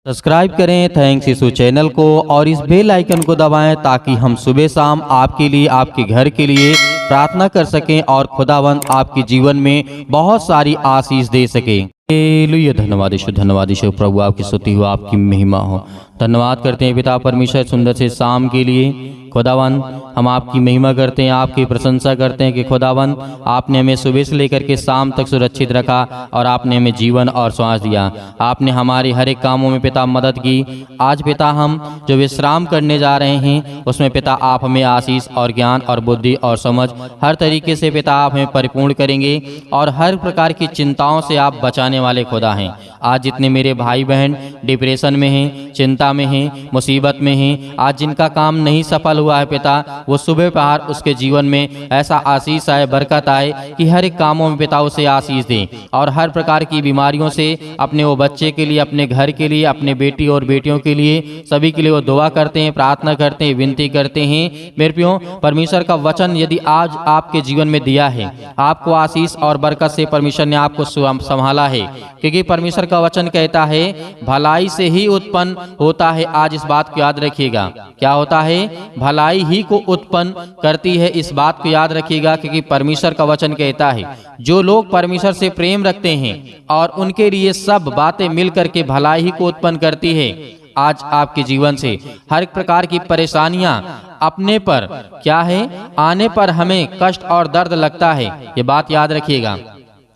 Subscribe करें thanks यीशु channel को और इस बेल आइकन को दबाएं ताकि हम सुबह शाम आपके लिए आपके घर के लिए प्रार्थना कर सकें और खुदावंद आपके जीवन में बहुत सारी आशीष दे सके। हालेलुया। धन्यवाद यीशु प्रभु, आपकी स्तुति हो, आपकी महिमा हो। धन्यवाद करते हैं पिता परमेश्वर सुंदर से शाम के लिए। खुदावंद हम आपकी महिमा करते हैं, आपकी प्रशंसा करते हैं कि खुदावंद आपने हमें सुबह से लेकर के शाम तक सुरक्षित रखा और आपने हमें जीवन और श्वास दिया। आपने हमारे हर एक कामों में पिता मदद की। आज पिता हम जो विश्राम करने जा रहे हैं उसमें पिता आप हमें आशीष और ज्ञान और बुद्धि और समझ हर तरीके से पिता आप हमें परिपूर्ण करेंगे और हर प्रकार की चिंताओं से आप बचाने वाले खुदा हैं। आज जितने मेरे भाई बहन डिप्रेशन में हैं, चिंता में हैं, मुसीबत में हैं, आज जिनका काम नहीं सफल हुआ है पिता, वो सुबह पहर उसके जीवन में ऐसा आशीष आए, बरकत आए कि हर एक कामों में पिता उसे आशीष दें और हर प्रकार की बीमारियों से अपने वो बच्चे के लिए, अपने घर के लिए, अपने बेटी और बेटियों के लिए, सभी के लिए वो दुआ करते हैं, प्रार्थना करते हैं, विनती करते हैं। मेरे प्रियो, परमेश्वर का वचन यदि आज आपके जीवन में दिया है, आपको आशीष और बरकत से परमेश्वर ने आपको संभाला है, क्योंकि परमेश्वर का वचन कहता है भलाई से ही उत्पन्न होता है। आज इस बात को याद रखिएगा, क्या होता है? भलाई ही को उत्पन्न करती है, इस बात को याद रखिएगा, क्योंकि परमेश्वर का वचन कहता है जो लोग परमेश्वर से प्रेम रखते हैं और उनके लिए सब बातें मिल करके भलाई ही को उत्पन्न करती है। आज आपके जीवन से हर प्रकार की परेशानियां अपने पर क्या है आने पर हमें कष्ट और दर्द लगता है, ये बात याद रखिएगा।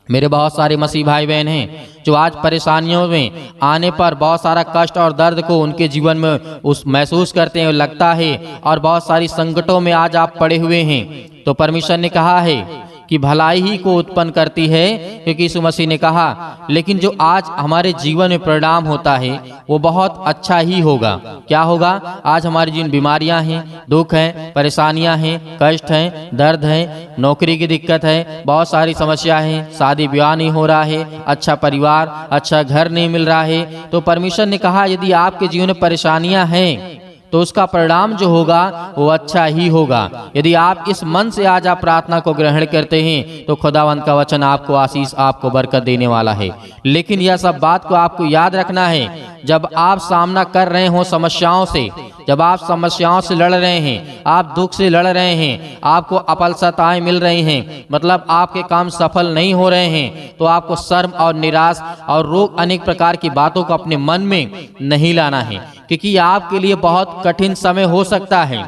मेरे बहुत सारे मसीह भाई बहन हैं जो आज परेशानियों में आने पर बहुत सारा कष्ट और दर्द को उनके जीवन में उस महसूस करते हैं, लगता है, और बहुत सारी संकटों में आज आप पड़े हुए हैं। तो परमेश्वर ने कहा है कि भलाई ही को उत्पन्न करती है, क्योंकि यीशु मसीह ने कहा, लेकिन जो आज हमारे जीवन में परिणाम होता है वो बहुत अच्छा ही होगा। क्या होगा? आज हमारी जिन बीमारियां हैं, दुख हैं, परेशानियां हैं, कष्ट हैं, दर्द हैं, नौकरी की दिक्कत है, बहुत सारी समस्या है, शादी ब्याह नहीं हो रहा है, अच्छा परिवार, अच्छा घर नहीं मिल रहा है, तो परमेश्वर ने कहा यदि आपके जीवन में परेशानियां हैं तो उसका परिणाम जो होगा वो अच्छा ही होगा। यदि आप इस मन से आज आप प्रार्थना को ग्रहण करते हैं तो खुदावंत का वचन आपको आशीष, आपको बरकत देने वाला है। लेकिन यह सब बात को आपको याद रखना है, जब आप सामना कर रहे हो समस्याओं से, जब आप समस्याओं से लड़ रहे हैं, आप दुख से लड़ रहे हैं, आपको अपलसताएं मिल रही हैं, मतलब आपके काम सफल नहीं हो रहे हैं, तो आपको शर्म और निराश और रोग अनेक प्रकार की बातों को अपने मन में नहीं लाना है, क्योंकि आपके लिए बहुत कठिन समय हो सकता है।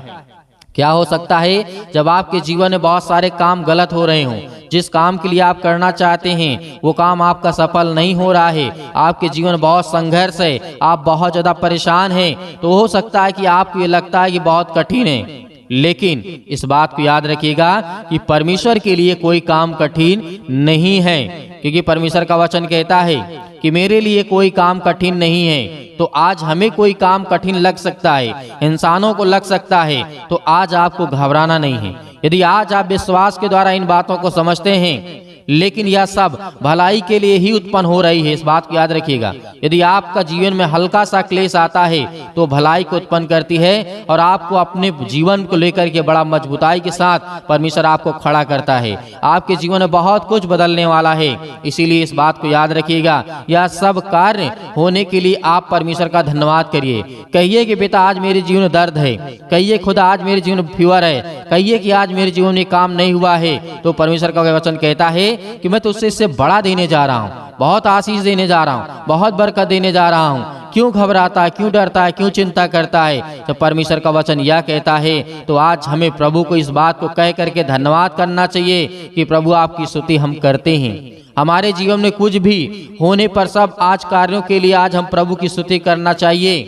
क्या हो सकता है? जब आपके जीवन में बहुत सारे काम गलत हो रहे हों, जिस काम के लिए आप करना चाहते हैं वो काम आपका सफल नहीं हो रहा है, आपके जीवन में बहुत संघर्ष है, आप बहुत ज़्यादा परेशान हैं, तो हो सकता है कि आपको ये लगता है कि बहुत कठिन है। लेकिन इस बात को याद रखिएगा कि परमेश्वर के लिए कोई काम कठिन नहीं है, क्योंकि परमेश्वर का वचन कहता है कि मेरे लिए कोई काम कठिन नहीं है। तो आज हमें कोई काम कठिन लग सकता है, इंसानों को लग सकता है, तो आज आपको घबराना नहीं है। यदि आज आप विश्वास के द्वारा इन बातों को समझते हैं, लेकिन यह सब भलाई के लिए ही उत्पन्न हो रही है, इस बात को याद रखिएगा। यदि आपका जीवन में हल्का सा क्लेश आता है तो भलाई को उत्पन्न करती है और आपको अपने जीवन को लेकर के बड़ा मजबूताई के साथ परमेश्वर आपको खड़ा करता है। आपके जीवन में बहुत कुछ बदलने वाला है, इसीलिए इस बात को याद रखिएगा। यह सब कार्य होने के लिए आप परमेश्वर का धन्यवाद करिए। कहिए कि बेटा आज मेरे जीवन में दर्द है, कहिए खुदा आज मेरे जीवन में फीवर है, कहिए कि आज मेरे जीवन में काम नहीं हुआ है, तो परमेश्वर का वचन कहता है कि मैं तुझसे इससे बड़ा देने जा रहा हूँ, बहुत आशीष देने जा रहा हूँ, बहुत बरकत देने जा रहा हूँ। क्यों घबराता है, क्यों डरता है, क्यों चिंता करता है? तो परमेश्वर का वचन यह कहता है, तो आज हमें प्रभु को इस बात को कह करके धन्यवाद करना चाहिए कि प्रभु आपकी स्तुति हम करते हैं। हमारे जीवन में कुछ भी होने पर सब आज कार्यों के लिए आज हम प्रभु की स्तुति करना चाहिए,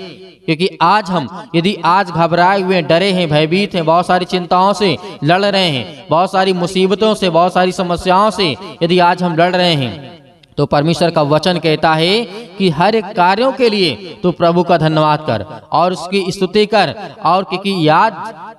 क्योंकि आज हम यदि आज घबराए हुए, डरे हैं, भयभीत हैं, बहुत सारी चिंताओं से लड़ रहे हैं, बहुत सारी मुसीबतों से, बहुत सारी समस्याओं से यदि आज हम लड़ रहे हैं, तो परमेश्वर का वचन कहता है कि हर एक कार्यों के लिए तो प्रभु का धन्यवाद कर और उसकी स्तुति कर। और क्योंकि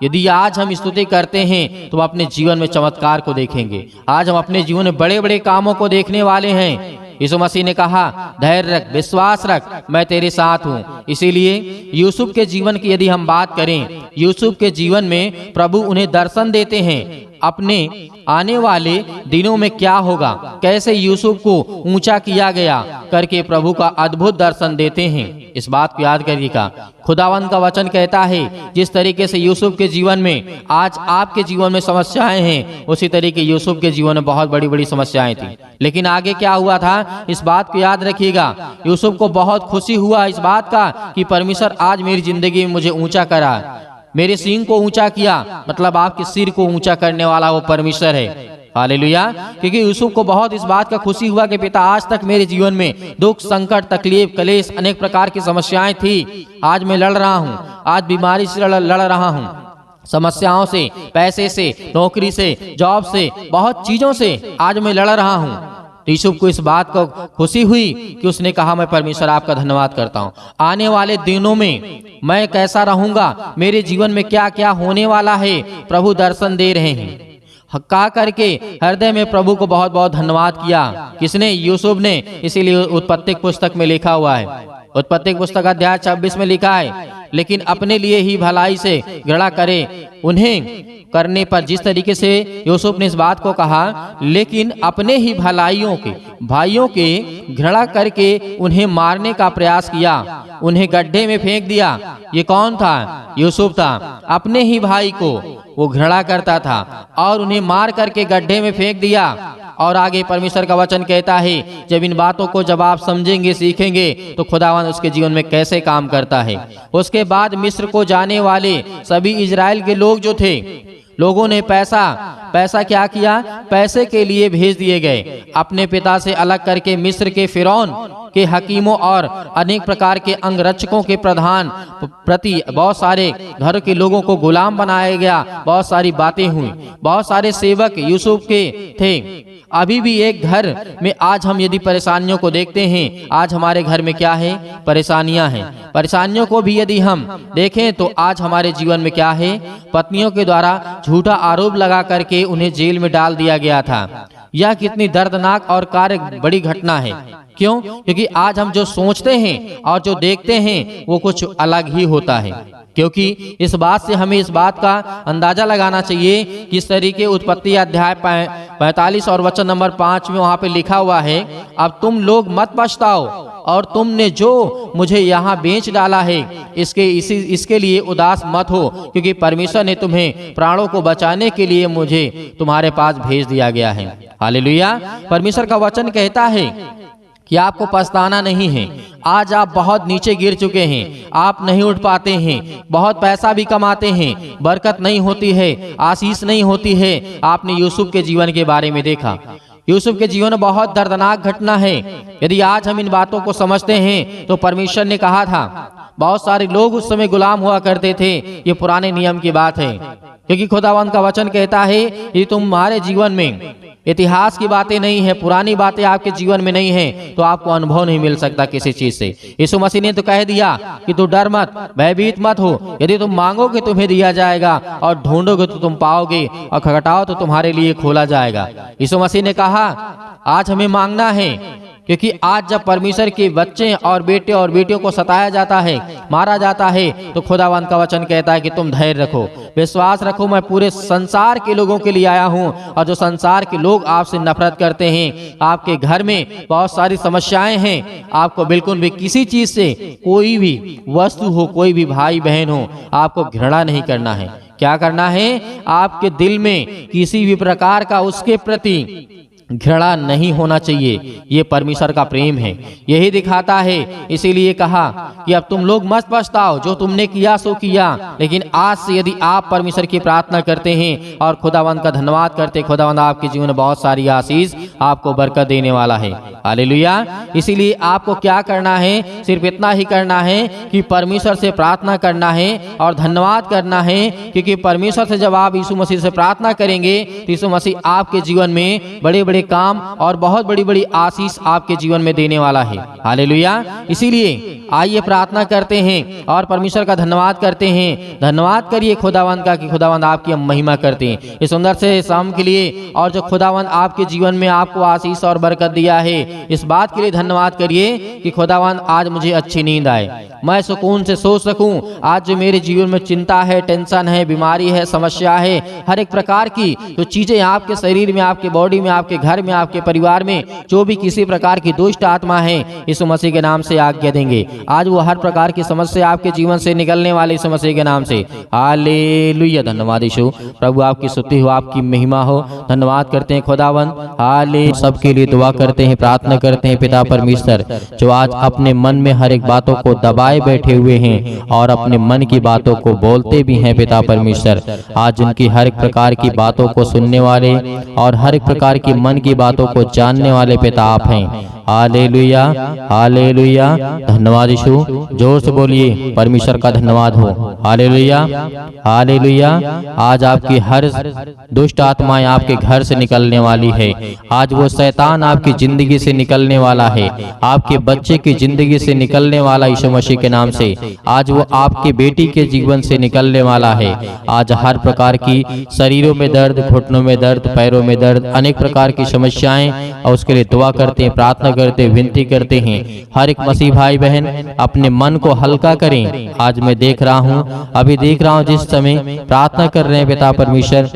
यदि आज हम स्तुति करते हैं तो हम अपने जीवन में चमत्कार को देखेंगे। आज हम अपने जीवन में बड़े बड़े कामों को देखने वाले हैं। यीशु मसीह ने कहा धैर्य रख, विश्वास रख, मैं तेरे साथ हूँ। इसीलिए यूसुफ के जीवन की यदि हम बात करें, यूसुफ के जीवन में प्रभु उन्हें दर्शन देते हैं अपने आने वाले दिनों में क्या होगा, कैसे यूसुफ को ऊंचा किया गया करके प्रभु का अद्भुत दर्शन देते हैं। इस बात को याद करिएगा। खुदावंद का वचन कहता है जिस तरीके से यूसुफ के जीवन में आज आपके जीवन में समस्याएं हैं, उसी तरीके यूसुफ के जीवन में बहुत बड़ी बड़ी समस्याएं थी। लेकिन आगे क्या हुआ था, इस बात को याद रखिएगा। यूसुफ को बहुत खुशी हुआ इस बात का कि परमेश्वर आज मेरी जिंदगी में मुझे ऊंचा करा, मेरे सींग को ऊंचा किया, मतलब आपके सिर को ऊंचा करने वाला वो परमेश्वर है। हालेलुया। क्योंकि यूसुफ को बहुत इस बात का खुशी हुआ कि पिता आज तक मेरे जीवन में दुख, संकट, तकलीफ, कलेश, अनेक प्रकार की समस्याएं थी, आज मैं लड़ रहा हूँ, आज बीमारी से लड़ रहा हूँ, समस्याओं से, पैसे से, नौकरी से, जॉब से, बहुत चीजों से आज मैं लड़ रहा हूँ। तो यूसुफ को इस बात को खुशी हुई कि उसने कहा मैं परमेश्वर आपका धन्यवाद करता हूँ, आने वाले दिनों में मैं कैसा रहूंगा, मेरे जीवन में क्या क्या होने वाला है, प्रभु दर्शन दे रहे हैं। कहा करके हृदय में प्रभु को बहुत बहुत धन्यवाद किया। किसने? यूसुफ ने। इसीलिए उत्पत्ति पुस्तक में लिखा हुआ है, उत्पत्ति पुस्तक अध्याय 26 में लिखा है, लेकिन अपने लिए ही भलाई से घृणा करे उन्हें करने पर, जिस तरीके से यूसुफ ने इस बात को कहा, लेकिन अपने ही भलाइयों के भाइयों के घृणा करके उन्हें मारने का प्रयास किया, उन्हें गड्ढे में फेंक दिया। ये कौन था? यूसुफ था। अपने ही भाई को वो घृणा करता था और उन्हें मार करके गड्ढे में फेंक दिया। और आगे परमेश्वर का वचन कहता है जब इन बातों को जब आप समझेंगे, सीखेंगे, तो खुदावंद उसके जीवन में कैसे काम करता है। उसके बाद मिस्र को जाने वाले सभी इजराइल के लोग जो थे, लोगों ने पैसा क्या किया? पैसे के लिए भेज दिए गए। अपने पिता से अलग करके मिस्र के फिरौन के हकीमों और अनेक प्रकार के अंगरक्षकों के प्रधान प्रति बहुत सारे घर के लोगों को गुलाम बनाया गया। बहुत सारी बातें हुई, बहुत सारे सेवक यूसुफ के थे। अभी भी एक घर में आज हम यदि परेशानियों को देखते हैं, आज हमारे घर में क्या है? परेशानियां हैं। परेशानियों को भी यदि हम देखें तो आज हमारे जीवन में क्या है? पत्नियों के द्वारा झूठा आरोप लगा करके उन्हें जेल में डाल दिया गया था। यह कितनी दर्दनाक और कार्य बड़ी घटना है। क्यों? क्योंकि आज हम जो सोचते हैं और जो देखते हैं वो कुछ अलग ही होता है। क्योंकि इस बात से हमें इस बात का अंदाजा लगाना चाहिए कि इस तरीके उत्पत्ति अध्याय 45 और वचन नंबर 5 में वहाँ पे लिखा हुआ है, अब तुम लोग मत पछताओ और तुमने जो मुझे यहाँ बेच डाला है इसके लिए उदास मत हो, क्योंकि परमेश्वर ने तुम्हें प्राणों को बचाने के लिए मुझे तुम्हारे पास भेज दिया गया है। हालेलुया। परमेश्वर का वचन कहता है कि आपको पछताना नहीं है। आज आप बहुत नीचे गिर चुके हैं, आप नहीं उठ पाते हैं, बहुत पैसा भी कमाते हैं, बरकत नहीं होती है, आशीष नहीं होती है। आपने यूसुफ के जीवन के बारे में देखा, यूसुफ के जीवन में बहुत दर्दनाक घटना है। यदि आज हम इन बातों को समझते हैं तो परमेश्वर ने कहा था, बहुत सारे लोग उस समय गुलाम हुआ करते थे। ये पुराने नियम की बात है, क्योंकि खुदावंद का वचन कहता है कि तुम्हारे जीवन में इतिहास की बातें नहीं है, पुरानी बातें आपके जीवन में नहीं है, तो आपको अनुभव नहीं मिल सकता किसी चीज से। यीशु मसीह ने तो कह दिया कि तू डर मत, भयभीत मत हो, यदि तुम मांगोगे तुम्हें दिया जाएगा और ढूंढोगे तो तुम पाओगे और खटखटाओ तो तुम्हारे लिए खोला जाएगा। यीशु मसीह ने कहा आज हमें मांगना है, क्योंकि आज जब परमेश्वर के बच्चे और बेटे और बेटियों को सताया जाता है, मारा जाता है, तो खुदावंद का वचन कहता है कि तुम धैर्य रखो, विश्वास रखो, मैं पूरे संसार के लोगों के लिए आया हूँ। और जो संसार के लोग आपसे नफरत करते हैं, आपके घर में बहुत सारी समस्याएं हैं, आपको बिल्कुल भी किसी चीज से, कोई भी वस्तु हो, कोई भी भाई बहन हो, आपको घृणा नहीं करना है। क्या करना है? आपके दिल में किसी भी प्रकार का उसके प्रति घृणा नहीं होना चाहिए। ये परमेश्वर का प्रेम है, यही दिखाता है। इसीलिए कहा कि अब तुम लोग मत पछताओ, जो तुमने किया सो किया, लेकिन आज से यदि आप परमेश्वर की प्रार्थना करते हैं और खुदावंद का धन्यवाद करते, खुदावंद आपके जीवन में बहुत सारी आशीष, आपको बरकत देने वाला है। हालेलुया। इसीलिए आपको क्या करना है? सिर्फ इतना ही करना है कि परमेश्वर से प्रार्थना करना है और धन्यवाद करना है, क्योंकि परमेश्वर से जब आप यीशु मसीह से प्रार्थना करेंगे तो यीशु मसीह आपके जीवन में बड़े बड़े बड़े काम और बहुत बड़ी बड़ी आशीष आपके जीवन में देने वाला है। हालेलुया। इसीलिए आइए प्रार्थना करते हैं और परमेश्वर का धन्यवाद करते हैं। धन्यवाद करिए खुदावंद का कि खुदावंद आपकी हम महिमा करते हैं इस सुंदर से शाम के लिए, और जो खुदावंद आपके जीवन में आपको आशीष और बरकत दिया है, इस बात के लिए धन्यवाद करिए कि खुदावंद आज मुझे अच्छी नींद आए, मैं सुकून से सो सकूं। आज जो मेरे जीवन में चिंता है, टेंशन है, बीमारी है, समस्या है, हर एक प्रकार की जो चीजें आपके शरीर में, आपके बॉडी में, आपके घर में, आपके परिवार में जो भी किसी प्रकार की दुष्ट आत्मा है, यीशु मसीह के नाम से आज्ञा देंगे। आज वो हर प्रकार की समस्या आपके जीवन से निकलने वाले यीशु मसीह के नाम से। हालेलुया। धन्यवाद यीशु। प्रभु आपकी स्तुति हो, आपकी महिमा हो। धन्यवाद करते हैं खुदावंद। हाले सबके लिए दुआ करते हैं, प्रार्थना करते हैं पिता परमेश्वर, जो आज अपने मन में हर एक बातों को दबाए बैठे हुए हैं और अपने मन की बातों को बोलते भी हैं पिता परमेश्वर, आज उनकी हर एक प्रकार की बातों को सुनने वाले और हर एक प्रकार की मन की बातों को जानने वाले पिता आप हैं। Hallelujah, hallelujah. धन्यवाद यीशु। जोर से बोलिए, परमेश्वर का धन्यवाद हो। Hallelujah, hallelujah. आज आपकी हर दुष्ट आत्माएं आपके घर से निकलने वाली है। आज वो शैतान आपकी जिंदगी से निकलने वाला है, आपके बच्चे की जिंदगी से निकलने वाला यीशु मसीह के नाम से। आज वो आपके बेटी के जीवन से निकलने वाला है। आज हर प्रकार की शरीरों में दर्द, घुटनों में दर्द, पैरों में दर्द, अनेक प्रकार की समस्याएं, और उसके लिए दुआ करते हैं, प्रार्थना करते, विनती करते हैं। हर एक मसीह भाई बहन अपने मन को हल्का करें। आज मैं देख रहा हूँ, अभी देख रहा हूँ, जिस समय प्रार्थना कर रहे हैं पिता परमेश्वर,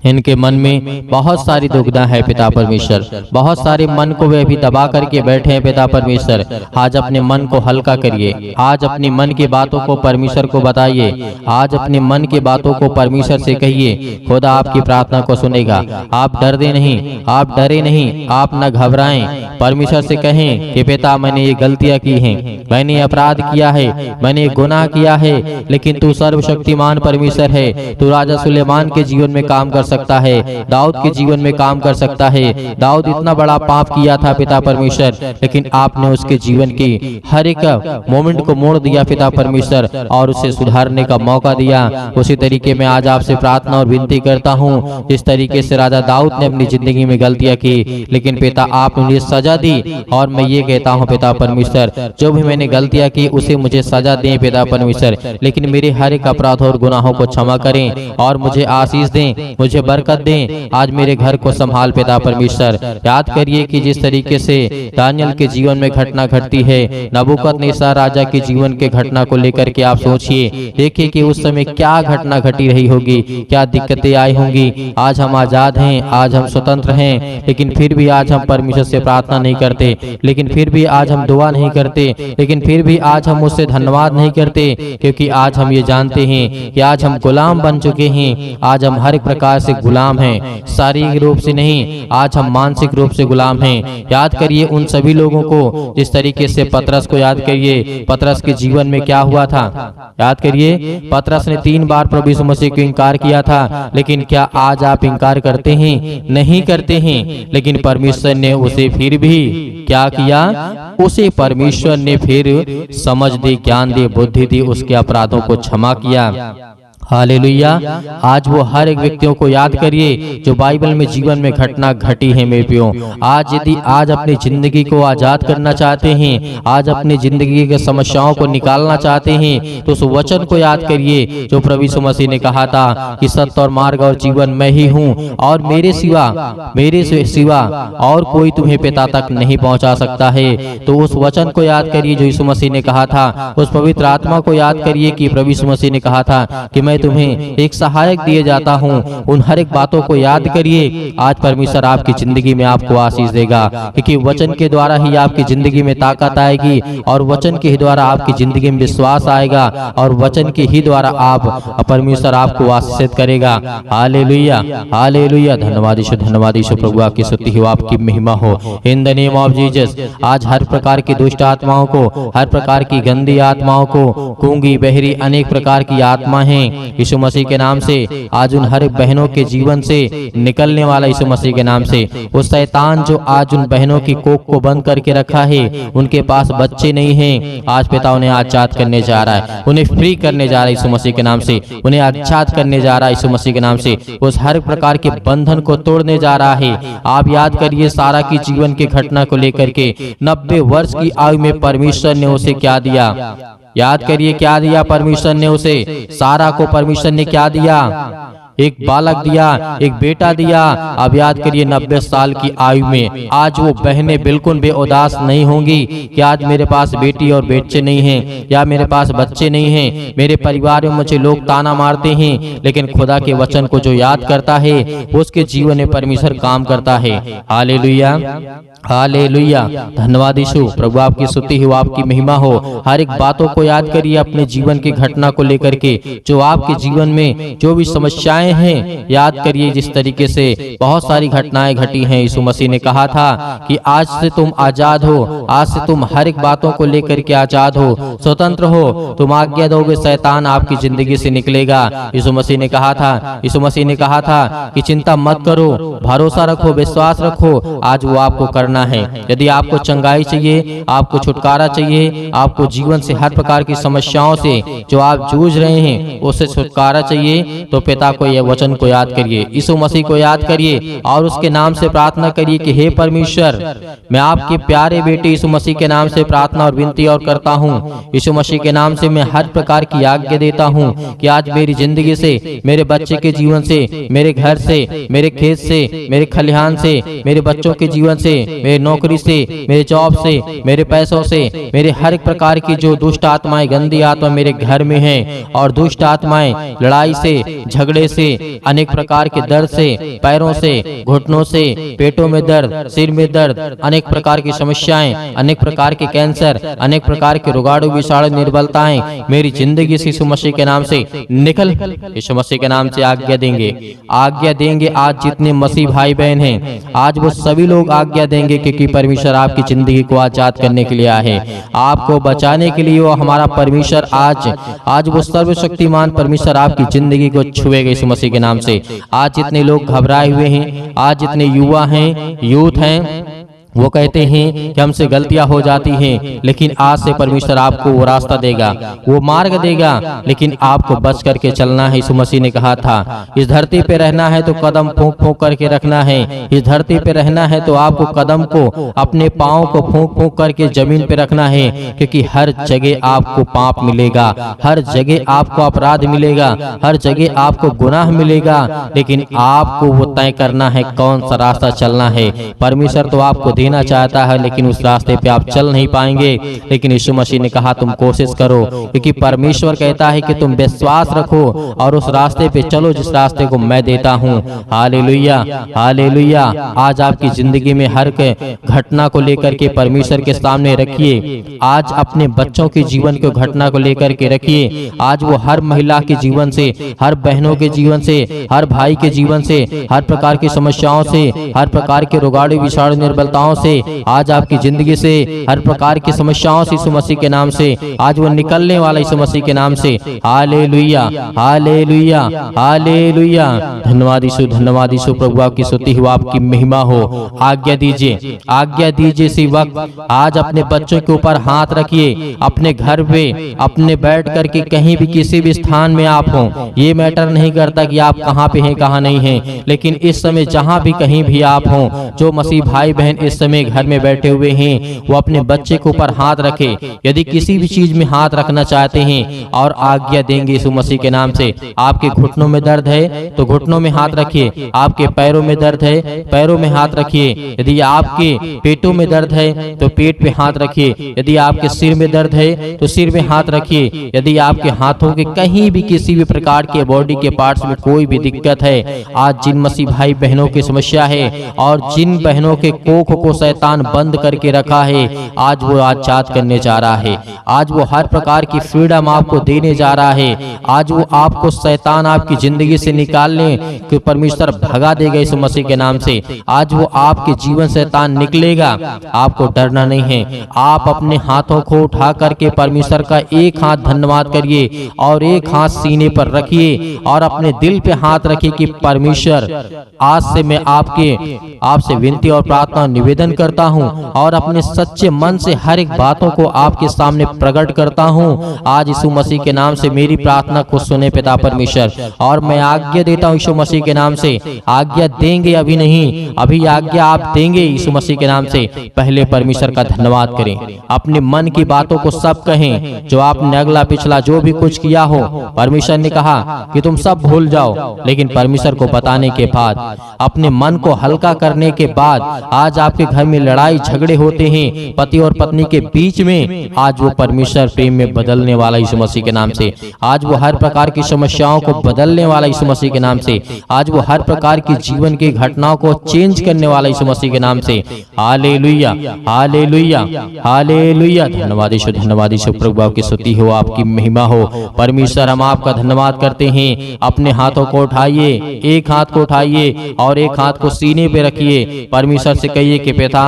इनके मन में बहुत सारी दुविधा है पिता परमेश्वर, बहुत सारे मन को वे अभी दबा करके बैठे हैं पिता परमेश्वर। आज अपने मन को हल्का करिए, आज अपनी मन की बातों को परमेश्वर को बताइए, आज अपने मन की बातों को परमेश्वर से कहिए। खुदा आपकी प्रार्थना को सुनेगा। आप डरते नहीं, आप डरे नहीं, आप न घबराएं। परमेश्वर से कहें कि पिता मैंने ये गलतियां की हैं, मैंने अपराध किया है, मैंने गुनाह किया है, लेकिन तू सर्वशक्तिमान परमेश्वर है। तू राजा सुलेमान के जीवन में काम कर सकता है, दाऊद के जीवन में काम कर सकता है। दाऊद इतना बड़ा पाप किया था पिता परमेश्वर, लेकिन आपने उसके जीवन की हर एक मोमेंट को मोड़ दिया पिता परमेश्वर, और उसे सुधारने का मौका दिया। उसी तरीके में आज आपसे प्रार्थना और विनती करता हूँ, जिस तरीके से राजा दाऊद ने अपनी जिंदगी में गलतियां की, लेकिन पिता आपने मुझे सजा दी, और मैं ये कहता हूँ पिता परमेश्वर, जो भी मैंने गलतियां की उसे मुझे सजा दें पिता परमेश्वर, लेकिन मेरे हर एक अपराध और गुनाहों को क्षमा करें और मुझे आशीष दें, मुझे बरकत दें। आज मेरे घर को संभाल पिता परमेश्वर। याद करिए कि जिस तरीके से दानियल के जीवन में घटना घटती है, नबूकदनेस्सर राजा के जीवन के घटना को लेकर के आप सोचिए, देखिए कि उस समय क्या घटना घटी रही होगी, क्या दिक्कतें आई होंगी। आज हम आजाद हैं, आज हम स्वतंत्र हैं, लेकिन फिर भी आज हम परमेश्वर से प्रार्थना नहीं करते, लेकिन फिर भी आज हम दुआ नहीं करते, लेकिन फिर भी आज हम उससे धन्यवाद नहीं करते, क्योंकि आज हम ये जानते हैं कि आज हम गुलाम बन चुके हैं। आज हम हर एक प्रकार से गुलाम हैं, शारीरिक रूप से नहीं, आज हम मानसिक रूप से गुलाम हैं। याद करिए उन सभी लोगों को, जिस तरीके से पतरस को याद करिए, पतरस के जीवन में क्या हुआ था। याद करिए, पतरस ने 3 बार प्रभु यीशु मसीह को इनकार किया था, लेकिन क्या आज आप इनकार करते हैं? नहीं करते हैं। लेकिन परमेश्वर ने उसे फिर भी क्या किया? उसे परमेश्वर ने फिर समझ दी, ज्ञान दी, बुद्धि दी, उसके अपराधों को क्षमा किया। हालेलुया। आज वो हर एक व्यक्तियों को याद करिए जो बाइबल में जीवन में घटना घटी है मेरे प्रियो। आज यदि आज अपनी जिंदगी को आजाद करना चाहते हैं, आज अपनी जिंदगी के समस्याओं को निकालना चाहते हैं, तो उस वचन को याद करिए जो प्रभु यीशु मसीह ने कहा था कि सत्य और मार्ग और जीवन मैं ही हूँ, और मेरे सिवा और कोई तुम्हें पिता तक नहीं पहुँचा सकता है। तो उस वचन को याद करिए जो यीशु मसीह ने कहा था। उस पवित्र आत्मा को याद करिए कि प्रभु यीशु मसीह ने कहा था कि मैं तुम्हें एक सहायक दिए जाता हूँ। उन हर एक बातों को याद करिए। आज परमेश्वर आपकी जिंदगी में आपको आशीष देगा, क्योंकि वचन के द्वारा ही आपकी जिंदगी में ताकत आएगी, और वचन के ही द्वारा आपकी जिंदगी में विश्वास आएगा, और वचन के ही द्वारा आप परमेश्वर आपको आशीषित करेगा। Hallelujah, hallelujah. धन्यवाद यीशु, धन्यवाद यीशु। प्रभु आपकी स्तुति हो, आपकी महिमा हो। In the name of Jesus. आज हर प्रकार की दुष्ट आत्माओं को, हर प्रकार की गंदी आत्माओं को, गूंगी बहरी अनेक प्रकार की आत्मा है, यीशु मसीह के नाम से। आज उन हर बहनों के जीवन से निकलने वाला यीशु मसीह के नाम से। वो शैतान जो आज उन बहनों की कोख को बंद करके रखा है, उनके पास बच्चे नहीं हैं, आज पिता उन्हें आजाद करने जा रहा है, उन्हें फ्री करने जा रहा है यीशु मसीह के नाम से, उन्हें आजाद करने जा रहा है यीशु मसीह के नाम से। उस हर प्रकार के बंधन को तोड़ने जा रहा है। आप याद करिए सारा की जीवन की घटना को लेकर के 90 वर्ष की आयु में परमेश्वर ने उसे क्या दिया? याद करिए क्या दिया परमेश्वर ने उसे? सारा को परमेश्वर ने क्या दिया? एक बालक दिया, एक बेटा दिया। अब याद करिए 90 साल की आयु में आज वो बहनें बिल्कुल बेउदास नहीं होंगी कि आज मेरे पास बेटी और बच्चे नहीं हैं, या मेरे पास बच्चे नहीं हैं, मेरे परिवार में मुझे लोग ताना मारते हैं, लेकिन खुदा के वचन को जो याद करता है उसके जीवन में परमेश्वर काम करता है। हालेलुया, हालेलुया, धन्यवाद यीशु। प्रभु आपकी स्तुति हो, आपकी महिमा हो। हर एक बातों को याद करिए अपने जीवन की घटना को लेकर के, जो आपके जीवन में जो भी समस्याएं हैं, याद करिए जिस तरीके से बहुत सारी घटनाएं घटी हैं। यीशु मसीह ने कहा था कि आज से तुम आजाद हो, आज से तुम हर एक बातों को लेकर के आजाद हो, स्वतंत्र हो, तुम आज्ञा दोगे शैतान आपकी जिंदगी से निकलेगा। यीशु मसीह ने कहा था, यीशु मसीह ने कहा था कि चिंता मत करो, भरोसा रखो, विश्वास रखो, आज वो आपको करना है। यदि आपको चंगाई चाहिए, आपको छुटकारा चाहिए, आपको जीवन से हर प्रकार की समस्याओं से जो आप जूझ रहे हैं उससे छुटकारा चाहिए, तो पिता को यह वचन को याद करिए, यीशु मसीह को याद करिए और उसके नाम से प्रार्थना करिए कि हे परमेश्वर, मैं आपके प्यारे बेटे यीशु मसीह के नाम से प्रार्थना और विनती और करता हूँ। यीशु मसीह के नाम से मैं हर प्रकार की आज्ञा देता हूँ कि आज मेरी जिंदगी से, मेरे बच्चे के जीवन से, मेरे घर से, मेरे खेत से, मेरे खलिहान से, मेरे बच्चों के जीवन से, मेरे नौकरी से, मेरे जॉब से, मेरे पैसों से, मेरे हर एक प्रकार की जो दुष्ट आत्माएं, गंदी आत्मा मेरे घर में हैं, और दुष्ट आत्माएं लड़ाई से, झगड़े से, अनेक प्रकार के दर्द से, पैरों से, घुटनों से, पेटों में दर्द, सिर में दर्द, अनेक प्रकार की समस्याएं, अनेक प्रकार के कैंसर, अनेक प्रकार के रोगाणु विषाणु निर्बलताएं मेरी जिंदगी से यीशु मसीह के नाम से निकल, यीशु मसीह के नाम से आज्ञा देंगे, आज्ञा देंगे। आज जितने मसीह भाई बहन हैं, आज वो सभी लोग आज्ञा देंगे, क्योंकि परमेश्वर आपकी जिंदगी को आजाद करने के लिए आया है, आपको बचाने के लिए। वो हमारा परमेश्वर आज वो सर्वशक्तिमान परमेश्वर आपकी जिंदगी को छुएगा यीशु मसीह के नाम से। आज जितने लोग घबराए हुए हैं, आज जितने युवा हैं, यूथ हैं, वो कहते हैं कि हमसे गलतियां हो जाती हैं, लेकिन आज से परमेश्वर आपको वो रास्ता देगा, वो मार्ग देगा, लेकिन आपको बच करके चलना है। यीशु मसीह ने कहा था इस धरती पे रहना है तो कदम फूंक फूंक करके रखना है, इस धरती पे रहना है तो आपको कदम को, अपने पाँव को फूंक फूंक करके जमीन पे रखना है, क्योंकि हर जगह आपको पाप मिलेगा, हर जगह आपको अपराध मिलेगा, हर जगह आपको गुनाह मिलेगा, लेकिन आपको वो तय करना है कौन सा रास्ता चलना है। परमेश्वर तो आपको देना चाहता है, लेकिन उस रास्ते पे आप चल नहीं पाएंगे, लेकिन यीशु मसीह ने कहा तुम कोशिश करो, क्योंकि परमेश्वर कहता है कि तुम विश्वास रखो और उस रास्ते पे चलो जिस रास्ते को मैं देता हूँ। Hallelujah, hallelujah. आज आपकी जिंदगी में हर घटना को लेकर के परमेश्वर के सामने रखिए, आज अपने बच्चों के जीवन को घटना को लेकर के रखिए। आज वो हर महिला के जीवन से, हर बहनों के जीवन से, हर भाई के जीवन से, हर प्रकार की समस्याओं से, हर प्रकार के रोगाणु विषाणु निर्बलताओं से, आज आपकी जिंदगी से हर प्रकार की समस्याओं से यीशु मसीह के नाम से आज वो निकलने वाला यीशु मसीह के नाम से। Hallelujah, hallelujah, hallelujah. धन्यवाद यीशु, धन्यवाद यीशु। प्रभु आपकी स्तुति हो, आपकी महिमा हो। आज्ञा दीजिए, आज्ञा दीजिए इसी वक्त आज अपने बच्चों के ऊपर हाथ रखिए, अपने घर पे, अपने बैठ करके कहीं भी किसी भी स्थान में आप हो, ये मैटर नहीं करता कि आप कहाँ पे हैं कहाँ नहीं हैं, लेकिन इस समय जहाँ भी कहीं भी आप हो, जो मसीह भाई बहन इस समय घर में बैठे हुए हैं, वो अपने बच्चे के ऊपर हाथ रखे। यदि किसी भी चीज में हाथ रखना चाहते हैं और आज्ञा देंगे यीशु मसीह के नाम से। आपके घुटनों में दर्द है तो घुटनों में हाथ रखिए, आपके पैरों में दर्द है पैरों में हाथ रखिए, यदि आपके पेटों में दर्द है तो पेट पे हाथ रखिए, यदि आपके सिर में दर्द है तो सिर में हाथ रखिए, यदि आपके हाथों के कहीं भी किसी भी प्रकार के बॉडी के पार्ट्स में कोई भी दिक्कत है, आज जिन मसीह भाई बहनों की समस्या है और जिन बहनों के कोख को को शैतान बंद करके रखा है, आज वो आजाद करने जा रहा है। आज वो हर प्रकार की फ्रीडम आपको देने जा रहा है। आज वो आपको शैतान आपकी जिंदगी से निकालने कि परमेश्वर भगा देगा यीशु मसीह के नाम से। आज वो आपके जीवन से शैतान निकलेगा, आपको डरना नहीं है। आप अपने हाथों को उठा करके परमेश्वर का एक हाथ धन्यवाद करिए और एक हाथ सीने पर रखिए और अपने दिल पे हाथ रखिए कि परमेश्वर आज से मैं आपसे विनती और प्रार्थना निवेदन करता हूं और अपने सच्चे मन से हर एक बातों को आपके सामने प्रकट करता हूं। आज यीशु मसीह के नाम से मेरी प्रार्थना को सुने पिता परमेश्वर, और मैं आज्ञा देता हूं यीशु मसीह के नाम से। आज्ञा देंगे, अभी नहीं, अभी आज्ञा आप देंगे यीशु मसीह के नाम से। पहले परमेश्वर का धन्यवाद करें, अपने मन की बातों को सब कहें, जो आपने अगला पिछला जो भी कुछ किया हो। परमेश्वर ने कहा कि तुम सब भूल जाओ, लेकिन परमेश्वर को बताने के बाद, अपने मन को हल्का करने के बाद, आज आपके घर में लड़ाई झगड़े होते हैं पति और पत्नी के बीच में, आज वो परमेश्वर प्रेम में बदलने वाला यीशु मसीह के नाम से। आज वो हर प्रकार की समस्याओं को बदलने वाला यीशु मसीह के नाम से। आज वो हर प्रकार की जीवन की घटनाओं को चेंज करने वाला यीशु मसीह के नाम से। Hallelujah, hallelujah, hallelujah. धन्यवाद यीशु, धन्यवाद यीशु। प्रभु आपकी स्तुति हो, आपकी महिमा हो। परमेश्वर हम आपका धन्यवाद करते हैं। अपने हाथों को उठाइए, एक हाथ को उठाइए और एक हाथ को सीने पे रखिए। परमेश्वर से कहिए कि पिता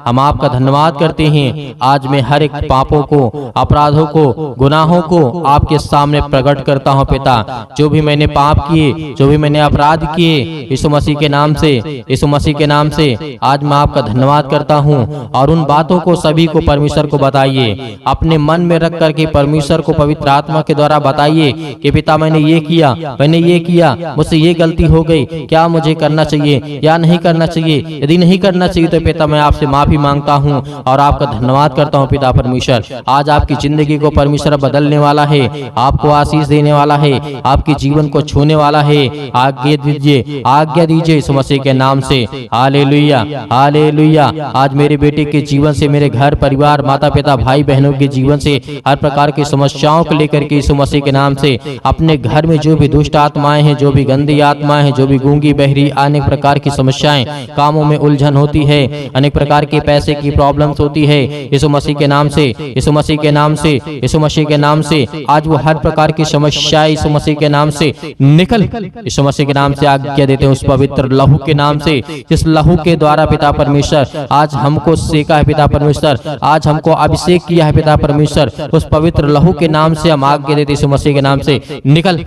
हम आपका धन्यवाद करते हैं। आज मैं हर एक पापों को, अपराधों को, गुनाहों को आपके सामने प्रकट करता हूं पिता। जो भी मैंने पाप किए, जो भी मैंने अपराध किए, यीशु मसीह के नाम से, यीशु मसीह के नाम से आज मैं आपका धन्यवाद करता हूं। और उन बातों को सभी को परमेश्वर को बताइए, अपने मन में रख करके परमेश्वर को पवित्र आत्मा के द्वारा बताइए कि पिता मैंने ये किया, मैंने ये किया, मुझसे ये गलती हो गई, क्या मुझे करना चाहिए या नहीं करना चाहिए? यदि नहीं करना चाहिए तो पिता मैं आपसे माफी मांगता हूं और आपका धन्यवाद करता हूं पिता परमेश्वर। आज आपकी जिंदगी को परमेश्वर बदलने वाला है, आपको आशीष देने वाला है, आपके जीवन को छूने वाला है। आज्ञा दीजिए, आज्ञा दीजिए यीशु मसीह के नाम से। Hallelujah, hallelujah. आज मेरे बेटे के जीवन से, मेरे घर परिवार, माता पिता, भाई बहनों के जीवन से हर प्रकार की समस्याओं को लेकर के यीशु मसीह के नाम से, अपने घर में जो भी दुष्ट आत्माएं हैं, जो भी गंदी आत्माएं हैं, जो भी गूंगी बहरी, अनेक प्रकार की समस्याएं, कामों में उलझन होती है, अनेक प्रकार के पैसे की प्रॉब्लम्स होती है, यीशु मसीह के नाम से, यीशु मसीह के नाम से, यीशु मसीह के नाम से आज वो हर प्रकार की समस्याएं यीशु मसीह के नाम से निकल, यीशु मसीह के नाम से आज्ञा देते हैं उस पवित्र लहू के नाम से, जिस लहू के द्वारा पिता परमेश्वर आज हमको सेका है पिता परमेश्वर, आज हमको अभिषेक किया है पिता परमेश्वर। उस पवित्र लहू के नाम से हम आज्ञा देते यीशु मसीह के नाम से निकल,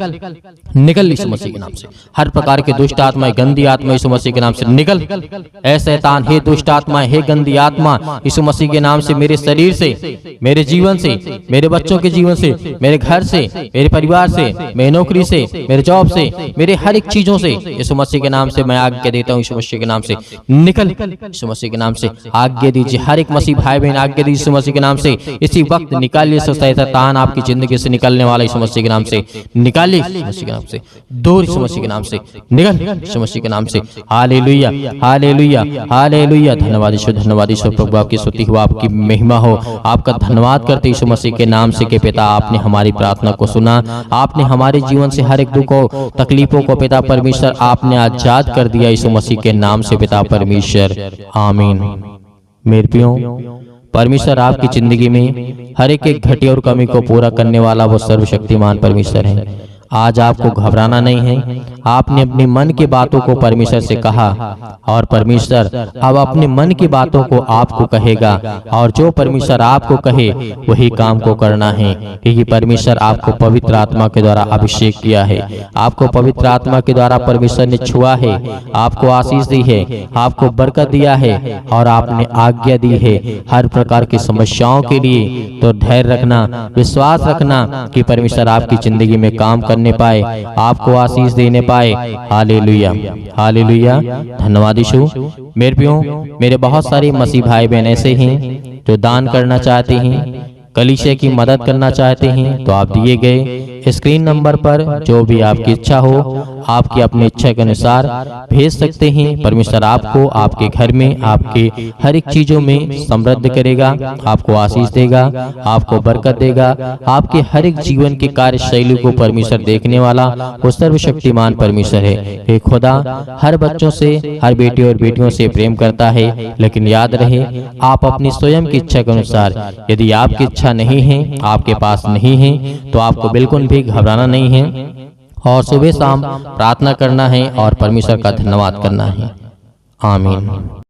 निकल यीशु मसीह के नाम से। हर प्रकार के दुष्ट आत्मा, गंदी आत्मा यीशु मसीह के नाम से निकल। ऐ शैतान, हे दुष्ट आत्मा, हे गंदी आत्मा, यीशु मसीह के नाम से मेरे शरीर से, मेरे जीवन से, मेरे बच्चों के जीवन से, मेरे घर से, मेरे परिवार से, मेरी नौकरी से, मेरे जॉब से, मेरे हर एक चीजों से यीशु मसीह के नाम से मैं आज्ञा देता हूँ यीशु मसीह के नाम से निकल। यीशु मसीह के नाम से आज्ञा दीजिए, हर एक मसीह भाई बहन आज्ञा दीजिए यीशु मसीह के नाम से। इसी वक्त निकालिए शैतान आपकी जिंदगी से निकलने वाला यीशु मसीह के नाम से निकालिए, यीशु मसीह के नाम से दूर, यीशु मसीह के नाम से निकल, यीशु मसीह के नाम से। Hallelujah, hallelujah, hallelujah. धन्यवाद यीशु, धन्यवाद यीशु। प्रभु आपकी स्तुति हो, आपकी महिमा हो। आपका धन्यवाद करते यीशु मसीह के नाम से कि पिता आपने हमारी प्रार्थना को सुना, आपने हमारे जीवन से हर एक दुख को, तकलीफों को पिता परमेश्वर आपने आजाद कर दिया यीशु मसीह के नाम से पिता परमेश्वर। आमीन। मेरे प्रियो, परमेश्वर आपकी जिंदगी में हर एक घटी और कमी को पूरा करने वाला वो सर्वशक्तिमान परमेश्वर है। आज आपको घबराना नहीं है। आपने अपने मन की बातों को परमेश्वर से कहा और परमेश्वर अब अपने मन की बातों को आपको कहेगा, और जो परमेश्वर आपको कहे वही काम को करना है, क्योंकि परमेश्वर आपको पवित्र आत्मा के द्वारा अभिषेक किया है, आपको पवित्र आत्मा के द्वारा परमेश्वर ने छुआ है, आपको आशीष दी है, आपको बरकत दिया है और आपने आज्ञा दी है हर प्रकार की समस्याओं के लिए। तो धैर्य रखना, विश्वास रखना कि परमेश्वर आपकी जिंदगी में काम करने पाए, आपको आशीष देने पाए। Hallelujah, hallelujah. धन्यवाद यीशु। मेरे प्रियो, मेरे बहुत सारे मसीह भाई बहन ऐसे हैं जो दान करना चाहते हैं, कलीसिया की मदद करना चाहते हैं, तो आप दिए गए स्क्रीन नंबर पर जो भी आपकी इच्छा हो आपकी अपनी इच्छा के अनुसार भेज सकते हैं। परमेश्वर आपको आपके घर में आपके हर एक चीजों में समृद्ध करेगा, आपको आशीष देगा, आपको बरकत देगा। आपके हर एक जीवन के कार्य शैली को परमेश्वर देखने वाला वो सर्वशक्तिमान परमेश्वर है। हे खुदा हर बच्चों से, हर बेटे और बेटियों से प्रेम करता है, लेकिन याद रहे आप अपनी स्वयं की इच्छा के अनुसार, यदि आपकी इच्छा नहीं है, आपके पास नहीं है, तो आपको बिल्कुल भी घबराना नहीं है और सुबह शाम प्रार्थना करना है और परमेश्वर का धन्यवाद करना है। आमीन।